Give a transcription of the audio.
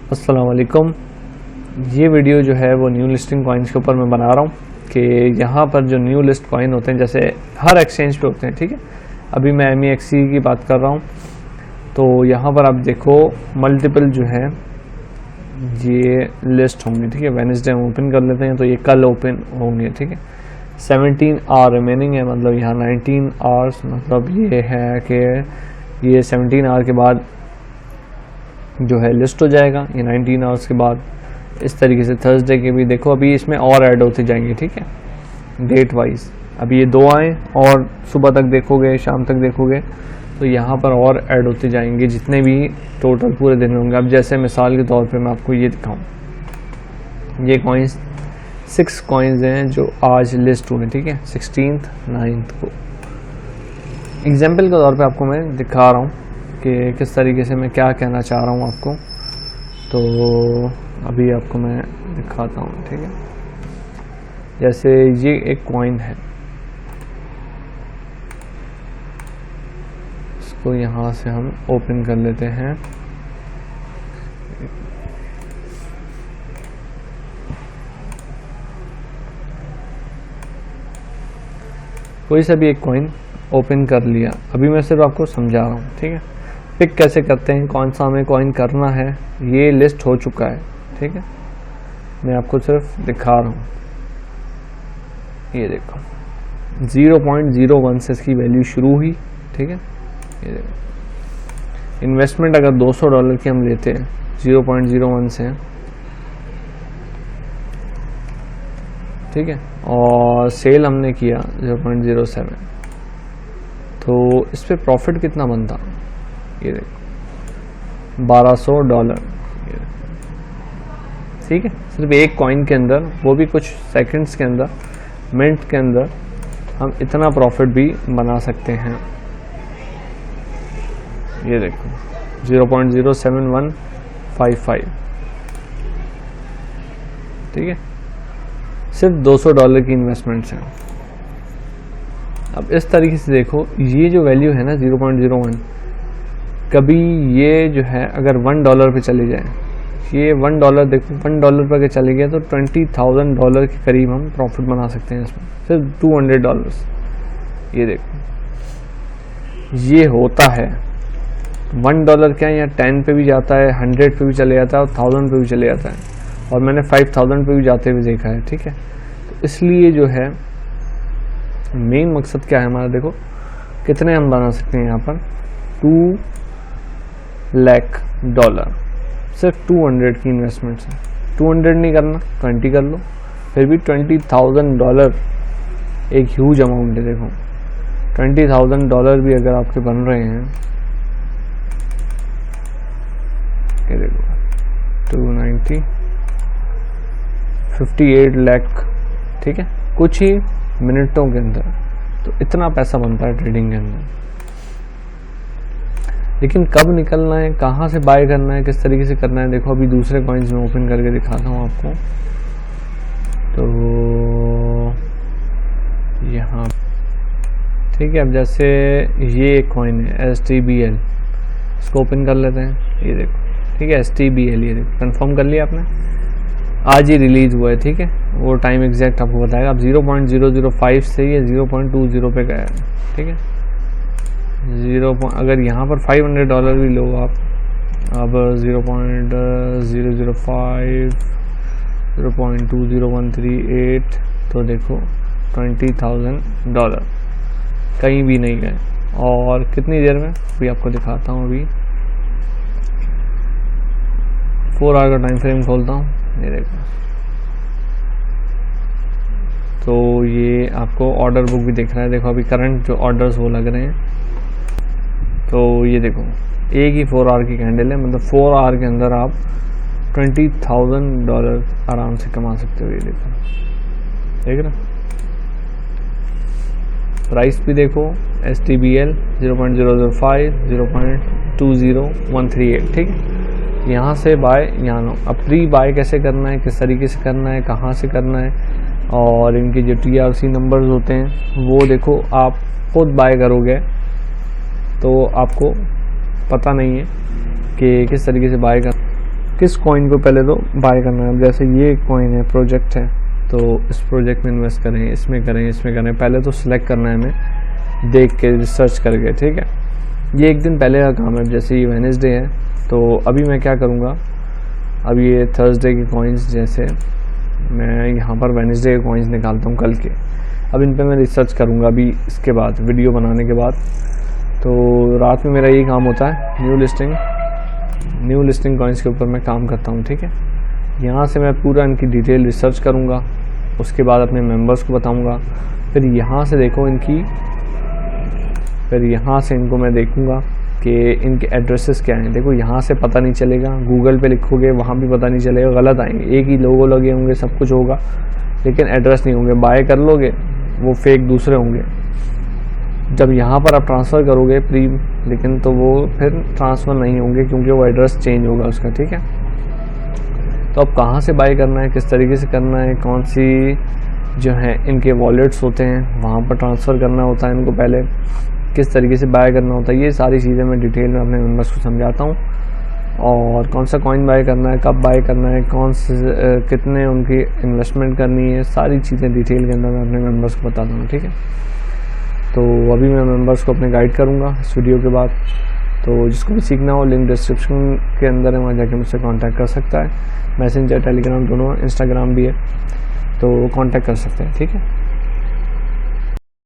अस्सलाम वालेकुम। ये वीडियो जो है वो न्यू लिस्टिंग कॉइन्स के ऊपर मैं बना रहा हूँ कि यहाँ पर जो न्यू लिस्ट कॉइन होते हैं जैसे हर एक्सचेंज पे होते हैं, ठीक है। अभी मैं MEXC की बात कर रहा हूँ, तो यहाँ पर आप देखो मल्टीपल जो है ये लिस्ट होंगे, ठीक है। वेडनेसडे हम ओपन कर लेते हैं तो ये कल ओपन होंगे, ठीक है। 17 आवर रिमेनिंग है, मतलब यहाँ 19 आवर्स, मतलब ये है कि ये 17 आवर के बाद जो है लिस्ट हो जाएगा, ये 19 आवर्स के बाद। इस तरीके से थर्सडे के भी देखो, अभी इसमें और ऐड होते जाएंगे, ठीक है, डेट वाइज। अभी ये 2 आए और सुबह तक देखोगे, शाम तक देखोगे तो यहाँ पर और ऐड होते जाएंगे जितने भी टोटल पूरे दिन में होंगे। अब जैसे मिसाल के तौर पे मैं आपको ये दिखाऊं, ये कॉइन्स 6 कॉइन्स हैं जो आज लिस्ट हुए, ठीक है, 16th 9th को। एग्जाम्पल के तौर पे आपको मैं दिखा रहा हूँ कि किस तरीके से मैं क्या कहना चाह रहा हूँ आपको, तो अभी आपको मैं दिखाता हूँ, ठीक है। जैसे ये एक कॉइन है, इसको यहाँ से हम ओपन कर लेते हैं। कोई सा भी एक कॉइन ओपन कर लिया, अभी मैं सिर्फ आपको समझा रहा हूँ, ठीक है। पिक कैसे करते हैं, कौन सा हमें कॉइन करना है, ये लिस्ट हो चुका है, ठीक है। मैं आपको सिर्फ दिखा रहा हूँ, ये देखो 0.01 से इसकी वैल्यू शुरू हुई, ठीक है। ये देखो इन्वेस्टमेंट अगर $200 की हम लेते हैं 0.01 से, ठीक है, और सेल हमने किया 0.07, तो इस पे प्रॉफिट कितना बनता, ये देखो $1200, ठीक है। सिर्फ एक कॉइन के अंदर, वो भी कुछ सेकंड्स के अंदर, मिनट के अंदर हम इतना प्रॉफिट भी बना सकते हैं। ये देखो 0.07155, ठीक है, सिर्फ $200 की इन्वेस्टमेंट्स हैं। अब इस तरीके से देखो, ये जो वैल्यू है ना 0.01, कभी ये जो है अगर $1 पे चले जाए, ये $1 देखो, $1 पर अगर चले गया तो $20,000 के करीब हम प्रॉफिट बना सकते हैं इसमें, सिर्फ $200। ये देखो ये होता है, $1 क्या है, यहाँ 10 पे भी जाता है, 100 पे भी चले जाता है और 1000 पे भी चले जाता है, और मैंने 5000 पे भी जाते हुए देखा है, ठीक है। तो इसलिए जो है मेन मकसद क्या है हमारा, देखो कितने हम बना सकते हैं यहाँ पर, $2 लाख, सिर्फ 200 की इन्वेस्टमेंट है। 200 नहीं करना, 20 कर लो, फिर भी $20,000 एक ह्यूज अमाउंट है। देखो $20,000 भी अगर आपके बन रहे हैं, ये देखो 290, 58 लाख, ठीक है, कुछ ही मिनटों के अंदर। तो इतना पैसा बनता है ट्रेडिंग के अंदर। लेकिन कब निकलना है, कहाँ से बाय करना है, किस तरीके से करना है, देखो अभी दूसरे कॉइन्स में ओपन करके दिखाता हूँ आपको। तो यहाँ, ठीक है, अब जैसे ये एक कॉइन है STBL, इसको ओपन कर लेते हैं। ये देखो, ठीक है, STBL, ये देखो कंफर्म कर लिया आपने, आज ही रिलीज हुआ है, ठीक है। वो टाइम एग्जैक्ट आपको बताएगा। अब 0.005 से ये 0.20 पे गया है, ठीक है। अगर यहाँ पर $500 भी लो आप, अब 0.005, 0.20138, तो देखो $20,000 कहीं भी नहीं गए। और कितनी देर में, अभी आपको दिखाता हूँ। अभी 4 आवर का टाइम फ्रेम खोलता हूँ, ये देखो, तो ये आपको ऑर्डर बुक भी दिख रहा है। देखो अभी करंट जो ऑर्डर्स वो लग रहे हैं, तो ये देखो एक ही 4 आवर की कैंडल है, मतलब 4 आवर के अंदर आप $20,000 आराम से कमा सकते हो। ये देखो, देख रहे, प्राइस भी देखो STBL 0.005, 0.20138, ठीक है। यहाँ से बाय, यहाँ लो। अब प्री बाय कैसे करना है, किस तरीके से करना है, कहाँ से करना है, और इनके जो TRC नंबर्स होते हैं वो देखो, आप खुद बाय करोगे तो आपको पता नहीं है कि किस तरीके से बाय कर। किस कॉइन को पहले तो बाय करना है। जैसे ये कॉइन है, प्रोजेक्ट है, तो इस प्रोजेक्ट में इन्वेस्ट करें, इसमें करें, इसमें करें, पहले तो सिलेक्ट करना है हमें देख के, रिसर्च करके, ठीक है। ये एक दिन पहले का काम है। जैसे ये वेडनेसडे है, तो अभी मैं क्या करूँगा, अभी ये थर्सडे के कॉइन्स, जैसे मैं यहाँ पर वेडनेसडे के कॉइन्स निकालता हूँ कल के। अब इन पे मैं रिसर्च करूँगा अभी इसके बाद, वीडियो बनाने के बाद। तो रात में मेरा यही काम होता है, न्यू लिस्टिंग कॉइन्स के ऊपर मैं काम करता हूँ, ठीक है। यहाँ से मैं पूरा इनकी डिटेल रिसर्च करूँगा, उसके बाद अपने मेंबर्स को बताऊँगा। फिर यहाँ से देखो फिर यहाँ से इनको मैं देखूँगा कि इनके एड्रेसेस क्या हैं। देखो यहाँ से पता नहीं चलेगा, गूगल पे लिखोगे वहाँ भी पता नहीं चलेगा, गलत आएंगे। एक ही लोगो लगे होंगे, सब कुछ होगा, लेकिन एड्रेस नहीं होंगे। बाय कर लोगे, वो फेक दूसरे होंगे। जब यहाँ पर आप ट्रांसफ़र करोगे लेकिन तो वो फिर ट्रांसफ़र नहीं होंगे, क्योंकि वो एड्रेस चेंज होगा उसका, ठीक है। तो अब कहाँ से बाय करना है, किस तरीके से करना है, कौन सी जो है इनके वॉलेट्स होते हैं वहाँ पर ट्रांसफ़र करना होता है इनको, पहले किस तरीके से बाय करना होता है, ये सारी चीज़ें मैं डिटेल में अपने मेंबर्स को समझाता हूँ। और कौन सा कॉइन बाय करना है, कब बाय करना है, कौन से कितने उनकी इन्वेस्टमेंट करनी है, सारी चीज़ें डिटेल के अंदर मैं अपने मेंबर्स को बताता हूँ, ठीक है। तो अभी मैं मेंबर्स को अपने गाइड करूँगा इस वीडियो के बाद। तो जिसको भी सीखना हो, लिंक डिस्क्रिप्शन के अंदर है, वहाँ जाके मुझसे कांटेक्ट कर सकता है। मैसेंजर, टेलीग्राम दोनों, इंस्टाग्राम भी है, तो कांटेक्ट कर सकते हैं, ठीक है।